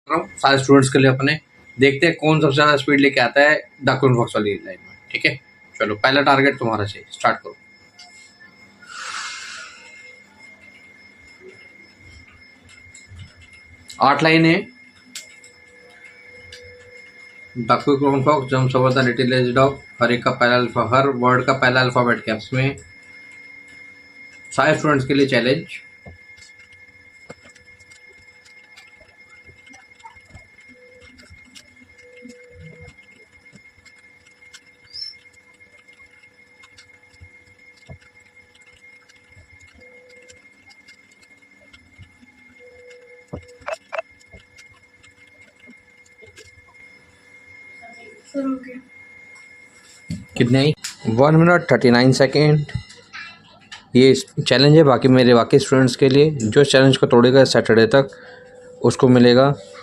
रहा हूँ सारे स्टूडेंट्स के लिए अपने, देखते हैं कौन सबसे ज़्यादा स्पीड लेके आता है डाकून फॉक्स वाली लाइन में। ठीक है, चलो पहला टारगेट तुम्हारा चाहिए, स्टार्ट करो। 8 लाइन है। डाकून fox jumps over the little lazy dog, हर एक का पहला हर वर्ड का पहला अल्फाबेट कैप्स में। सारे स्टूडेंट्स के लिए चैलेंज। कितने? 1 मिनट 39 सेकेंड ये चैलेंज है। बाकी मेरे बाकी स्टूडेंट्स के लिए जो चैलेंज को तोड़ेगा सैटरडे तक उसको मिलेगा